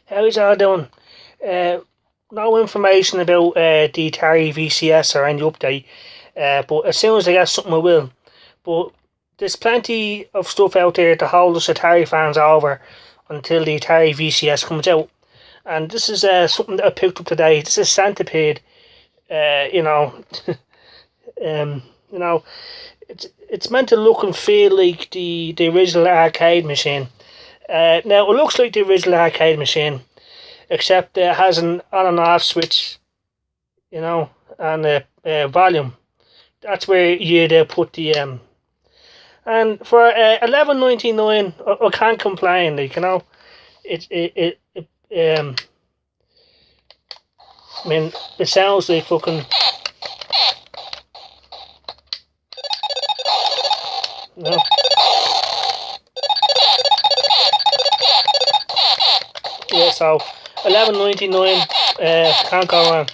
How's all doing? No information about the Atari VCS or any update, but as soon as I get something I will. But there's plenty of stuff out there to hold us Atari fans over until the Atari VCS comes out. And this is something that I picked up today. This is Centipede. You know, um, you know, it's meant to look and feel like the original arcade machine. Now it looks like the original arcade machine, except it has an on and off switch, and a volume. That's where you'd put the And for 11.99, I can't complain. It I mean, it sounds like fucking. No. Yeah, so 11.99, can't go wrong.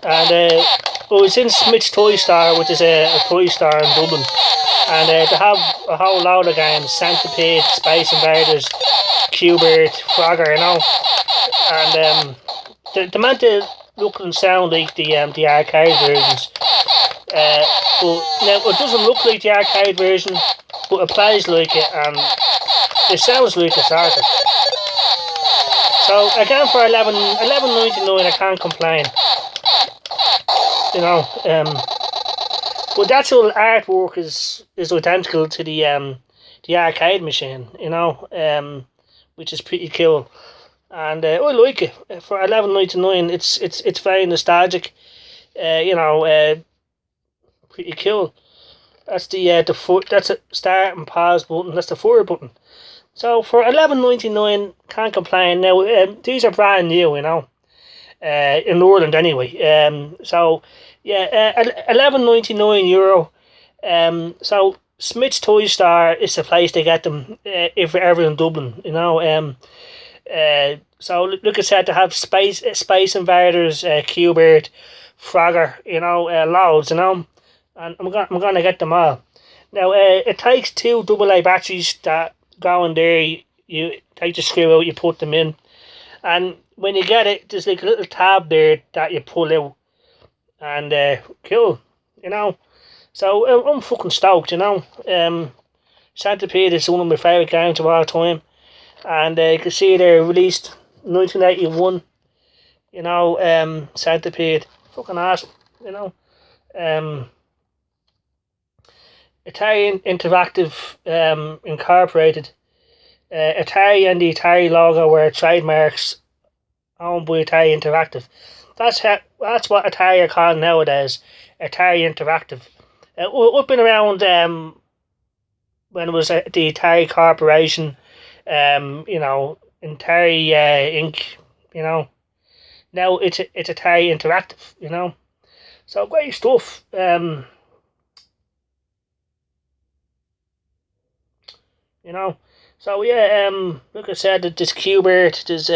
And I was in Smith's Toy Store, which is a toy store in Dublin, and they have a whole load of games: Centipede, Space Invaders, Q*bert, Frogger, and they're meant to look and sound like the arcade versions. But now it doesn't look like the arcade version, but it plays like it, and it sounds like it's arcade. So again, for 11.99, I can't complain. But the actual artwork is identical to the arcade machine. Which is pretty cool, and I like it. For 11.99, it's very nostalgic. Pretty cool. That's that's a start and pause button. That's the forward button. So for 11.99, can't complain. Now these are brand new, in Ireland anyway. So yeah, €11.99. So Smith's Toy Store is the place to get them if you're ever in Dublin. So like I said, to have Space Invaders, Q*bert, Frogger, loads, and I'm gonna get them all. Now it takes two AA batteries that go in there. You take the screw out, you put them in, and when you get it, there's like a little tab there that you pull out, and cool, So I'm fucking stoked, Centipede is one of my favourite games of all time, and you can see they're released 1981. Centipede, fucking awesome. Atari Interactive Incorporated. Atari and the Atari logo were trademarks owned by Atari Interactive. That's what Atari are called nowadays, Atari Interactive. We've been around when it was the Atari Corporation, Atari Inc. Now it's Atari Interactive, So great stuff. So yeah, like I said, there's Q*bert, there's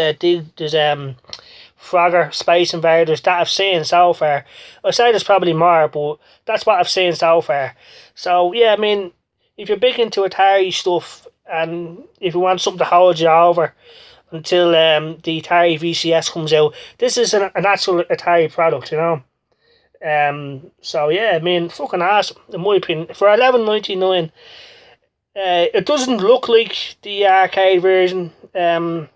Frogger, Space Invaders that I've seen so far. I say there's probably more, but that's what I've seen so far. So yeah, I mean, if you're big into Atari stuff and if you want something to hold you over until the Atari VCS comes out, this is an actual Atari product, So yeah, I mean, fucking awesome in my opinion. For 11.99. It doesn't look like the arcade version, but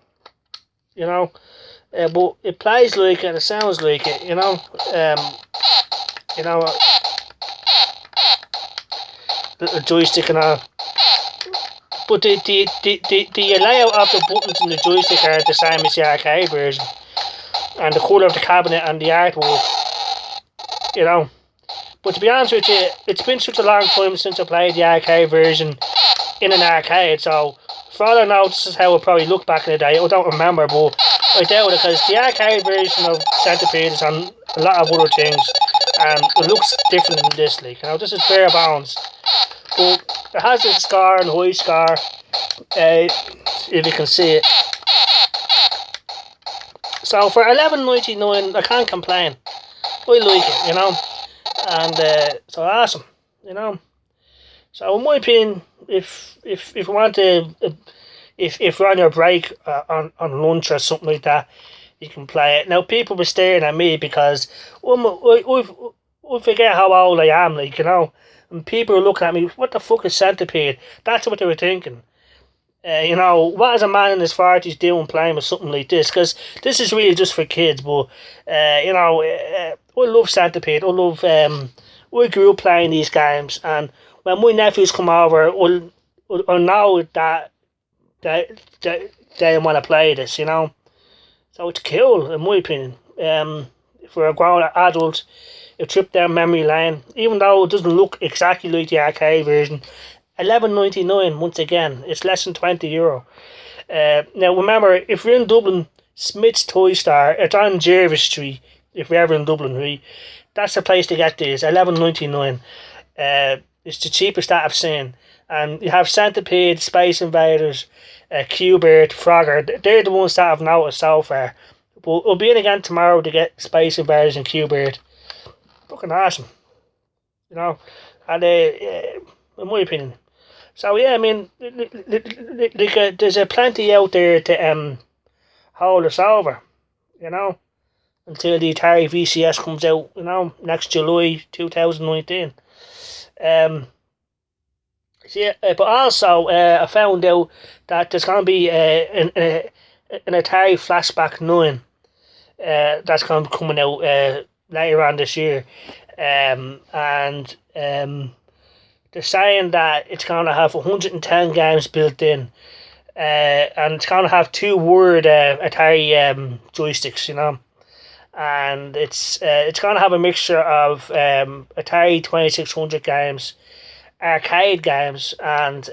it plays like it and it sounds like it, little joystick and all. But the layout of the buttons and the joystick are the same as the arcade version, and the colour of the cabinet and the artwork, But to be honest with you, it's been such a long time since I played the arcade version in an arcade, so for all I know, this is how it probably looked back in the day. I don't remember, but I doubt it, because the arcade version of Centipede is on a lot of other things, and it looks different than this. This is bare bones, but it has a scar and high scar, if you can see it. So for 11.99, I can't complain. I like it, and so awesome, So in my opinion, if you want to if you're on your break on lunch or something like that, you can play it. Now people were staring at me because I forget how old I am, like, you know, and people are looking at me. What the fuck is centipede? That's what they were thinking. You know, what is a man in his 40s doing playing with something like this? Because this is really just for kids. But you know, I love centipede. I grew up playing these games, and when my nephews come over, I know that, that they want to play this. You know, so it's cool in my opinion. For a grown adult, a trip down memory lane, even though it doesn't look exactly like the arcade version. 11.99 once again. It's less than €20. Now remember, if you're in Dublin, Smith's Toy Store, it's on Jervis Street. If you're ever in Dublin, right, that's the place to get these. 11.99. It's the cheapest that I've seen. And you have Centipede, Space Invaders, Q-Bird, Frogger. They're the ones that I've noticed so far. But we'll be in again tomorrow to get Space Invaders and Q-Bird. Fucking awesome, you know. And in my opinion. So yeah, I mean, there's a plenty out there to hold us over, you know, until the Atari VCS comes out, you know, next July 2019. So yeah, but also I found out that there's going to be an Atari Flashback 9 that's going to be coming out later on this year, and they're saying that it's going to have 110 games built in, and it's going to have two wired Atari joysticks, you know, and it's going to have a mixture of Atari 2600 games, arcade games, and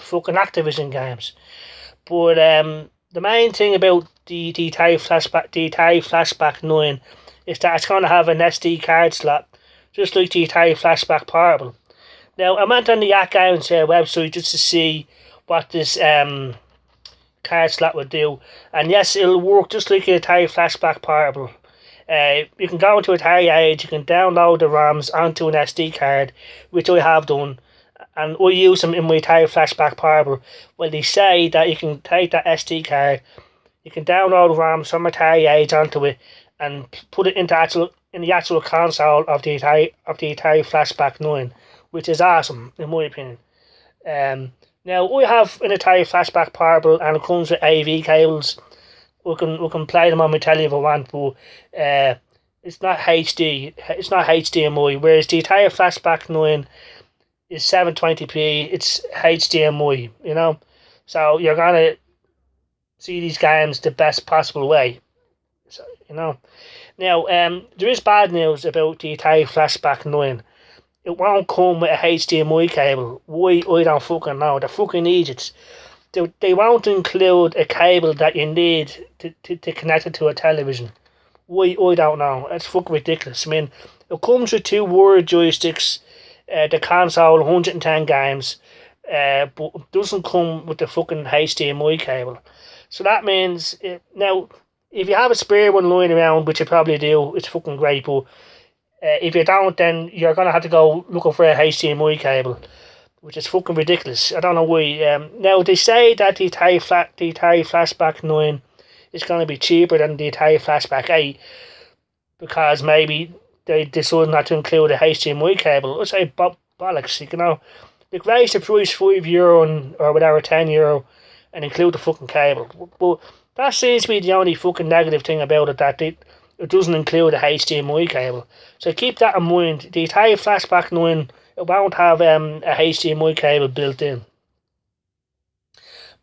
fucking Activision games. But the main thing about the Atari Flashback 9 is that it's going to have an SD card slot, just like the Atari Flashback Portable. Now, I went on the Yak Games website just to see what this card slot would do, and yes, it'll work just like the Atari Flashback Portable. You can go into Atari Age, you can download the ROMs onto an SD card, which I have done, and I use them in my Atari Flashback Portable. Well, they say that you can take that SD card, you can download ROMs from Atari Age onto it, and put it in the actual console of the Atari Flashback 9, which is awesome in my opinion. Now we have an Atari Flashback Portable, and it comes with AV cables. We can play them on my telly if I want, but it's not HD. It's not HDMI. Whereas the Atari Flashback 9 is 720p. It's HDMI. You know, so you're gonna see these games the best possible way. So, you know. Now, there is bad news about the Atari Flashback 9. It won't come with a HDMI cable. Why? I don't fucking know. They're fucking idiots. They won't include a cable that you need to connect it to a television. Why? I don't know. It's fucking ridiculous. I mean, it comes with two wired joysticks, the console, 110 games, but it doesn't come with the fucking HDMI cable. So that means, now, if you have a spare one lying around, which you probably do, it's fucking great, but if you don't, then you're going to have to go looking for a HDMI cable, which is fucking ridiculous. I don't know why. Now, they say that the Atari Flashback 9 is going to be cheaper than the Atari Flashback 8, because maybe they decided not to include a HDMI cable. I say bollocks, you know. They raise the price €5 or whatever, €10, and include the fucking cable. But that seems to be the only fucking negative thing about it, that it doesn't include a HDMI cable. So keep that in mind. The Atari Flashback 9, it won't have a HDMI cable built in.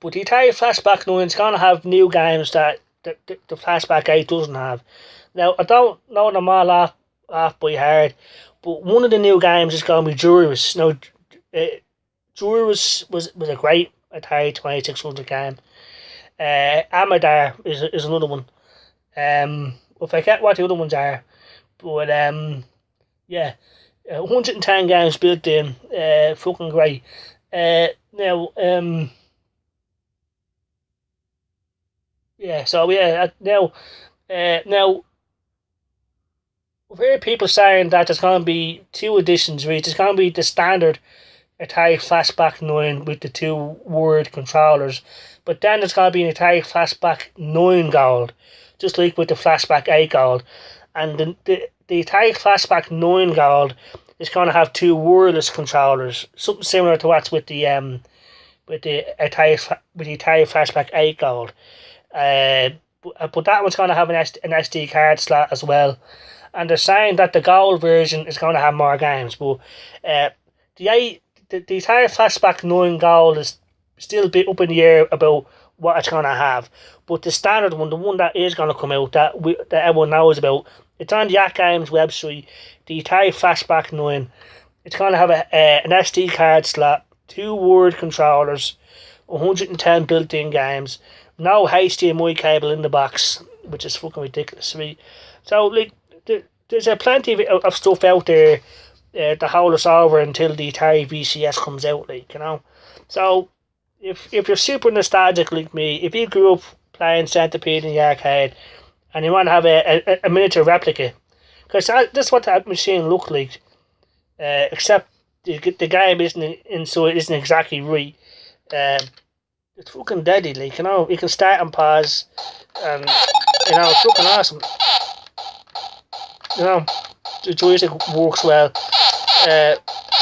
But the Atari Flashback 9 is going to have new games that the Flashback 8 doesn't have. Now, I don't know them all off by heart, but one of the new games is going to be Juris. Now, Juris was a great Atari 2600 game. Amadar is another one. I forget what the other ones are, but yeah, 110 games built in, fucking great. Now, yeah, so yeah, now, I've heard people saying that there's going to be two editions, right? There's going to be the standard Atari Flashback 9 with the two word controllers, but then there's going to be an Atari Flashback 9 Gold, just like with the Flashback 8 Gold. And the Atari Flashback 9 Gold is going to have two wireless controllers, something similar to what's with the Atari Flashback 8 Gold. But that one's going to have an SD card slot as well. And they're saying that the Gold version is going to have more games, but the Atari Flashback 9 Gold is still a bit up in the air about what it's going to have. But the standard one, the one that is going to come out, that everyone knows about, it's on the At Games website, the Atari Flashback 9. It's going to have an SD card slot, two word controllers, 110 built-in games, no HDMI cable in the box, which is fucking ridiculous, right? So, like, there's plenty of stuff out there to hold us over until the Atari VCS comes out, like, you know. So, if you're super nostalgic like me, if you grew up playing Centipede in the arcade, and you want to have a miniature replica, because that's what that machine looked like, except the game isn't exactly right. It's fucking deadly, like, you know. You can start and pause, and, you know, it's fucking awesome. You know, the joystick works well.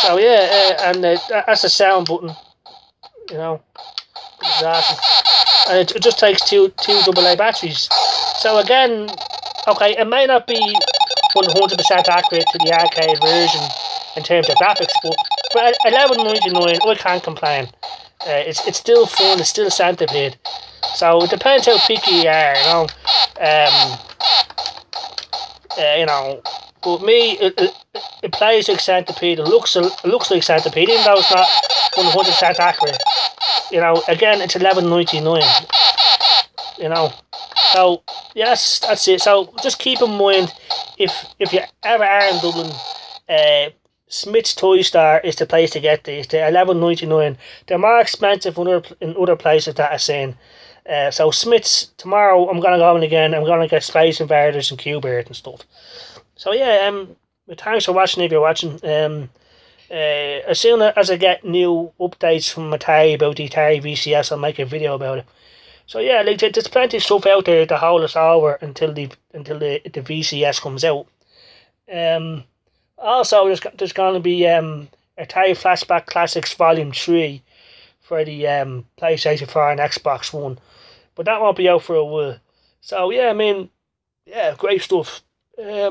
So yeah, and that's a sound button. You know, it's awesome. And it just takes two AA batteries. So again, okay, it may not be 100% accurate to the arcade version in terms of graphics, but for $11.99, I can't complain. It's still fun. It's still Centipede. So it depends how picky you are, you know. You know, but me, it plays like Centipede. It looks like Centipede, even though it's not 100% accurate. You know, again, it's $11.99. You know, so yes, that's it. So just keep in mind, if you ever are in Dublin, Smith's Toy Store is the place to get these. They're $11.99. They're more expensive in other places that I've seen. So Smith's, tomorrow I'm going to go in again. I'm going to get Space Invaders and Q-Bird and stuff. So yeah, thanks for watching if you're watching. As soon as I get new updates from Atari about the Atari VCS, I'll make a video about it. So yeah, like, there's plenty of stuff out there to hold us over until the VCS comes out. Also, there's going to be Atari Flashback Classics Volume 3 for the PlayStation 4 and Xbox One. But that won't be out for a while. So yeah, I mean, yeah, great stuff. Yeah.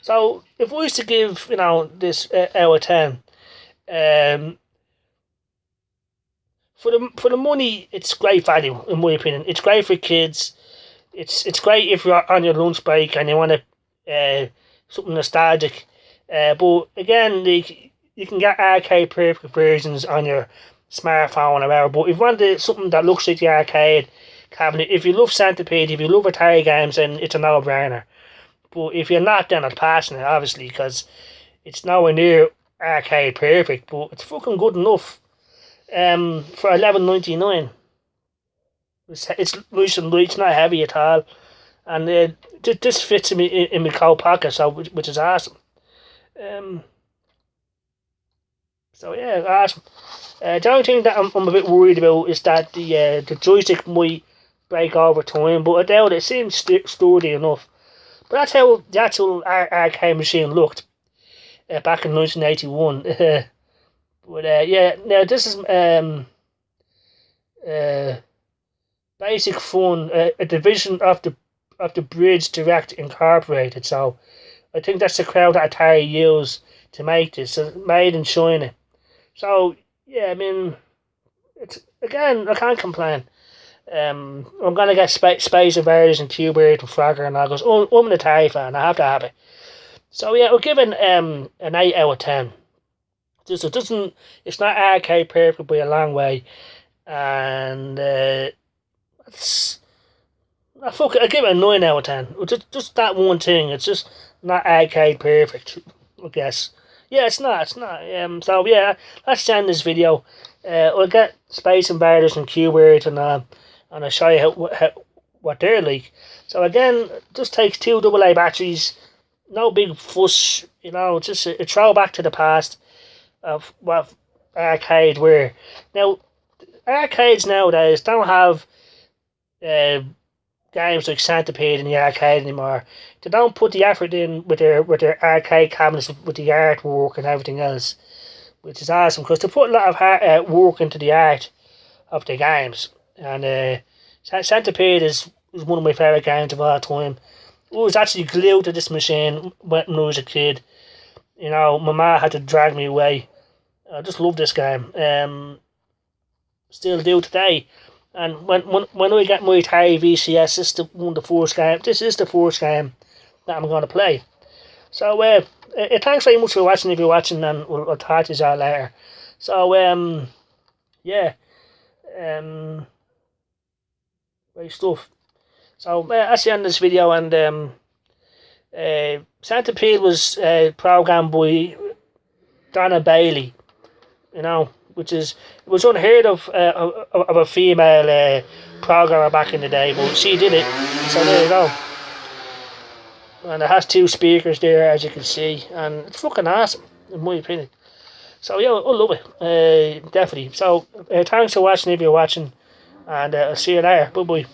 So if we was to give, you know, this out of 10, for the money, it's great value in my opinion. It's great for kids. It's great if you're on your lunch break and you want something nostalgic. But again, you can get arcade perfect versions on your smartphone or whatever. But if you want something that looks like the arcade cabinet, if you love Centipede, if you love Atari games, then it's a no-brainer. But if you're not, then I'm passing it, obviously, because it's nowhere near arcade perfect, but it's fucking good enough. For $11.99. It's loose and light, it's not heavy at all, and this fits in my coat pocket, so which is awesome. So yeah, awesome. The only thing that I'm a bit worried about is that the joystick might break over time, but I doubt it. It seems sturdy enough. But that's how the actual arcade machine looked back in 1981. But yeah, now this is Basic Fun, a division of the Bridge Direct Incorporated. So I think that's the crowd that Atari used to make this. So made in China. So yeah, I mean, it's, again, I can't complain. I'm gonna get Space Invaders and Q-Bird and Frogger and all goes. Oh, I'm an Atari fan. I have to have it. So yeah, I'll give it an 8 out of 10. It's not arcade perfect by a long way, and I give it a 9 out of 10. Just that one thing. It's just not arcade perfect, I guess. Yeah, it's not. So yeah, let's end this video. We'll get Space Invaders and Q-Bird and I'll show you what they're like. So again, just takes two AA batteries, no big fuss, just a throwback to the past of what arcades were. Now, arcades nowadays don't have uh, games like Centipede in the arcade anymore. They don't put the effort in with their arcade cabinets, with the artwork and everything else, which is awesome because they put a lot of work into the art of the games. And Centipede is one of my favourite games of all time. I was actually glued to this machine when I was a kid. My ma had to drag me away. I just love this game. Still do today. And when I get my Atari VCS, this is the first game that I'm going to play. So, thanks very much for watching if you're watching, and we'll talk to you all later. So, yeah. Great stuff. So, that's the end of this video, and Centipede was programmed by Donna Bailey, which was unheard of a female programmer back in the day, but she did it. So there you go. And it has two speakers there, as you can see, and it's fucking awesome, in my opinion. So yeah, I love it, definitely. So thanks for watching if you're watching, and I'll see you later. Bye bye.